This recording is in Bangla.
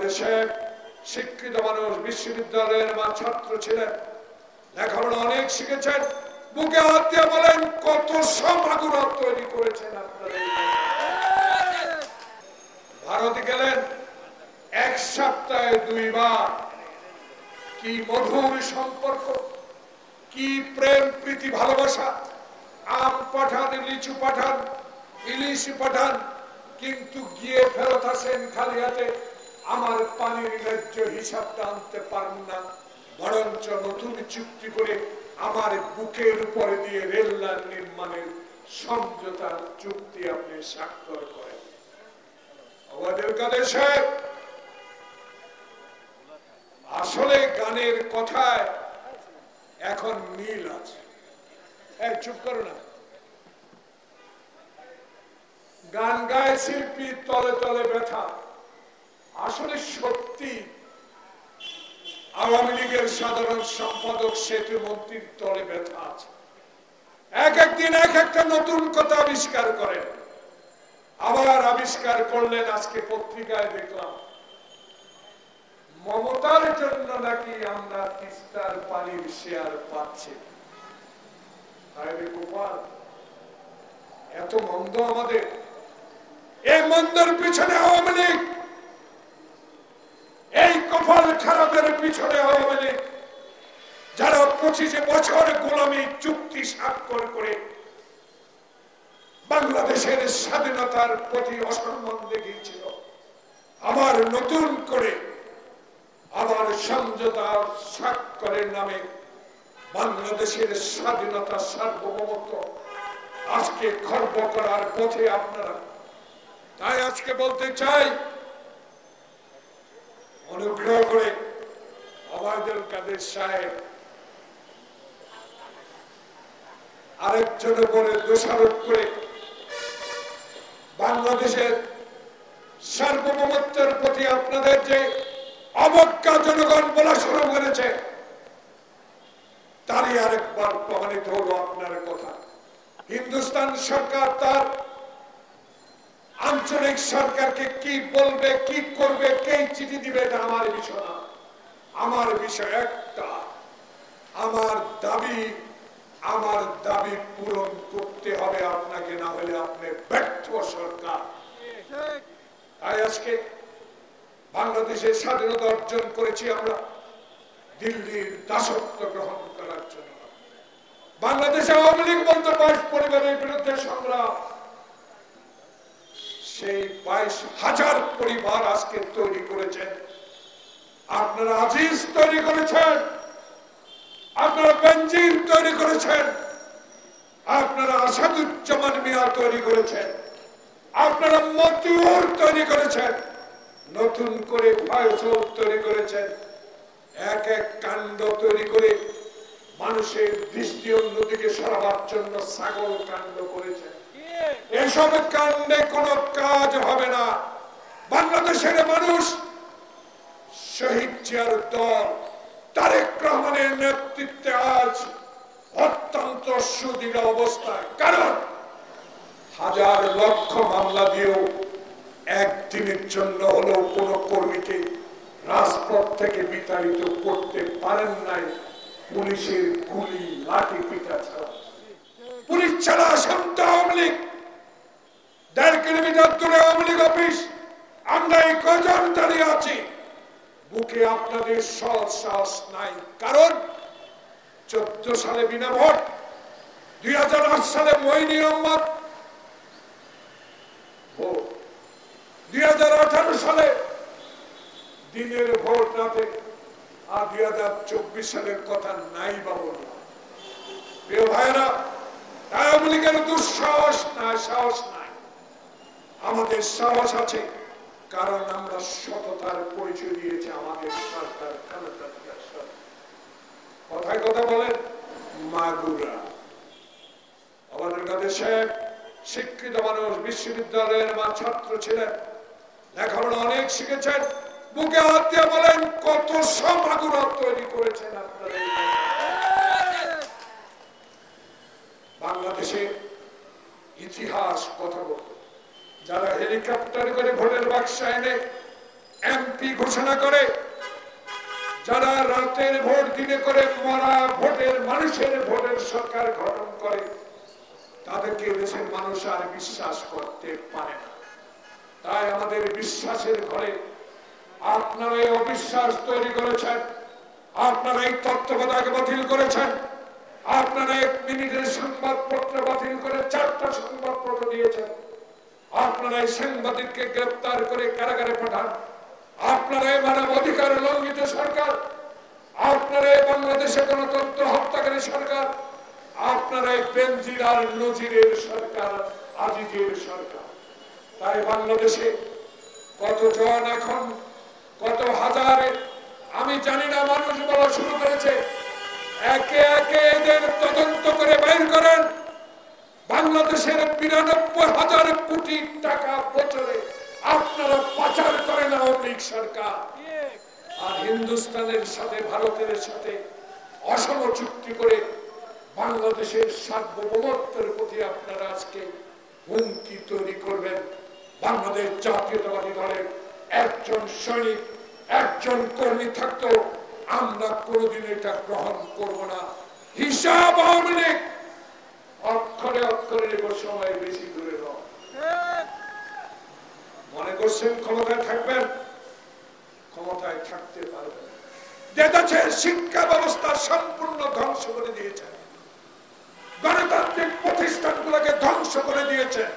বাংলাদেশে শিক্ষিত মানুষ, বিশ্ববিদ্যালয়ের ছাত্র ছিলেন, লেখাপড়া অনেক শিখেছেন। বুকে হাত দিয়ে বলেন কত সব আগুরাত তৈরি করেছেন আপনারা। ভারতে গেলেন এক সপ্তাহে 2 বার, কি মধুর সম্পর্ক, কি প্রেম প্রীতি ভালোবাসা। আম পাঠান, লিচু পাঠান, ইলিশ পাঠান, কিন্তু গিয়ে ফেরত আসেন খালি হাতে। আমার পানির ন্যায্য হিসাবটা আনতে পারেন না, বরঞ্চ নতুন চুক্তি করে আমার বুকের উপরে দিয়ে রেল লাইন নির্মাণের সমঝোতার চুক্তি আপনি স্বাক্ষর করেন। আমাদের দেশে আসলে গানের কথায় এখন মিল আছে। চুপ করো না। গান গায় শিল্পী, তলে তলে ব্যথা। আসলে সত্যি আওয়ামী লীগের সাধারণ সম্পাদক সেতু মন্ত্রীর তলে ব্যথা আছে। এক একদিন এক একটা নতুন কথা আবিষ্কার করেন, আবার আবিষ্কার করলেন। আজকে পত্রিকায় দেখলাম মমতার জন্য নাকি আমরা তিস্তার পানির শেয়ার পাচ্ছি। গোপাল, এত মন্দ আমাদের। এই মন্দের পিছনে আওয়ামী লীগ, এই কপাল খারাপের পিছনে আওয়ামী লীগ, যারা 25 বছর গোলামী চুক্তি স্বাক্ষর করে বাংলাদেশের স্বাধীনতার প্রতি অসম্মান দেখিয়েছিল। আবার নতুন করে আবার সমঝোতা স্বাক্ষরের নামে বাংলাদেশের স্বাধীনতা, সার্বভৌমত্ব আজকে খর্ব করার পথে আপনারা। তাই আজকে বলতে চাই, অনুগ্রহ করে ওবায়দুল কাদের সাহেব আরেকজনের উপরে দোষারোপ করে বাংলাদেশের সার্বভৌমত্বের প্রতি আপনাদের যে অবজ্ঞা জনগণ বলা শুরু করেছে, তারই আরেকবার প্রমাণিত হলো আপনার কথা। হিন্দুস্তান সরকার তার আঞ্চলিক সরকারকে কি বলবে, কি করবে, কে চিঠি দিবে, এটা আমার বিষয় না। আমার বিষয় একটা, আমার দাবি পূরণ করতে হবে আপনাকে, না হলে আপনি ব্যর্থ সরকার। তাই আজকে বাংলাদেশের স্বাধীনতা অর্জন করেছি আমরা দিল্লির দাসত্ব গ্রহণ করার জন্য। বাংলাদেশে আওয়ামী লীগ বলতে 22 পরিবারের বিরুদ্ধে সংগ্রাম, সেই 22,000 পরিবার আজকে তৈরি করেছেন আপনারা। আজিজ তৈরি করেছেন আপনারা, বেনজির তৈরি করেছেন আপনারা, আসাদুজ্জামান মিয়া তৈরি করেছেন আপনারা, মতিউর তৈরি করেছেন, নতুন করে ফয়সল তৈরি করেছেন। এক এক কাণ্ড তৈরি করে মানুষের দৃষ্টি অন্যদিকে সরাবার জন্য ছাগল কাণ্ড করেছেন। এসব কাণ্ডে কোনো কাজ হবে না। বাংলাদেশের মানুষ শহীদ জিয়ার দল তারেক রহমানের নেতৃত্বে আজ অত্যন্ত সুদৃঢ় অবস্থায়। কারণ হাজার লক্ষ মামলা দিয়েও একদিনের জন্য হলেও কোন কর্মীকে রাজপথ থেকে বিতাড়িত করতে পারেন নাই পুলিশের গুলি, লাঠি পিটা ছাড়া। পুলিশ ছাড়া শান্ত আওয়ামী লীগ, 1.5 কিলোমিটার দূরে আওয়ামী লীগ অফিস। আমরা এই কজন দাঁড়িয়ে আছি, বুকে আপনাদের সৎ সাহস নাই। কারণ 14 সালে বিনা ভোট, 2008 সালে মঈনী আহমদ ভোট, 2018 সালে দিনের ভোট রাতে, আর 2024 সালের কথা নাই বাবু। প্রিয় ভাইরা, আওয়ামী লীগের দুঃসাহস নাই, সাহস নাই। আমাদের সাহস আছে, কারণ আমরা সততার পরিচয় দিয়েছি আমাদের সরকার। কথায় কথা বলেন মাগুরা। আমাদের দেশে শিক্ষিত মানুষ, বিশ্ববিদ্যালয়ের ছাত্র ছিলেন, লেখাপড়া অনেক শিখেছেন। বুকে হাত দিয়ে বলেন কত সব আগুরাত তৈরি করেছেন আপনারা। বাংলাদেশের ইতিহাস কথা বলতো, যারা হেলিকপ্টার করে ভোটের বাক্স এনে MP এমপি ঘোষণা করে, যারা রাতের ভোট দিনে করে মরা ভোটের মানুষের ভোটের সরকার গঠন করে, তাদেরকে দেশের মানুষ আর বিশ্বাস করতে পারে না। তাই আমাদের বিশ্বাসের ঘরে আপনারা এই অবিশ্বাস তৈরি করেছেন, আপনারা এই তত্ত্বাবধায়ক বাতিল করেছেন, আপনারা 1 মিনিটের সংবাদপত্র বাতিল করে 4টা সংবাদপত্র দিয়েছেন, আপনারা এই সাংবাদিককে গ্রেফতার করে কারাগারে পাঠান, আপনারা এই মানব অধিকার লঙ্ঘিত সরকার, আপনারা এই বাংলাদেশে গণতন্ত্র হত্যাকারী সরকার, আপনারা এই বেনজির আর নজিরের সরকার, আজিজের সরকার। তাই বাংলাদেশে কতজন এখন, কত হাজারে আমি জানি না, মানুষ বলা শুরু করেছে, একে একে এদের তদন্ত করে বের করেন। বাংলাদেশের 92,000 কোটি টাকা বছরে আপনারা পাচার করেন আওয়ামী লীগ সরকার, আর হিন্দুস্তানের সাথে ভারতের সাথে অসম চুক্তি করে বাংলাদেশের সার্বভৌমত্বের প্রতি আপনারা আজকে হুমকি তৈরি করবেন। বাংলাদেশ জাতীয়তাবাদী দলের একজন সৈনিক, একজন কর্মী থাকতো, আমরা কোনোদিন এটা গ্রহণ করব না। হিসাব আওয়ামী লীগ, অক্ষরে অক্ষরে নেব, সময় বেশি দূরে নয়। মনে করছেন ক্ষমতায় থাকবেন? ক্ষমতায় থাকতে পারবেন। দেশের শিক্ষা ব্যবস্থা সম্পূর্ণ ধ্বংস করে দিয়েছেন, গণতান্ত্রিক প্রতিষ্ঠানগুলোকে ধ্বংস করে দিয়েছেন।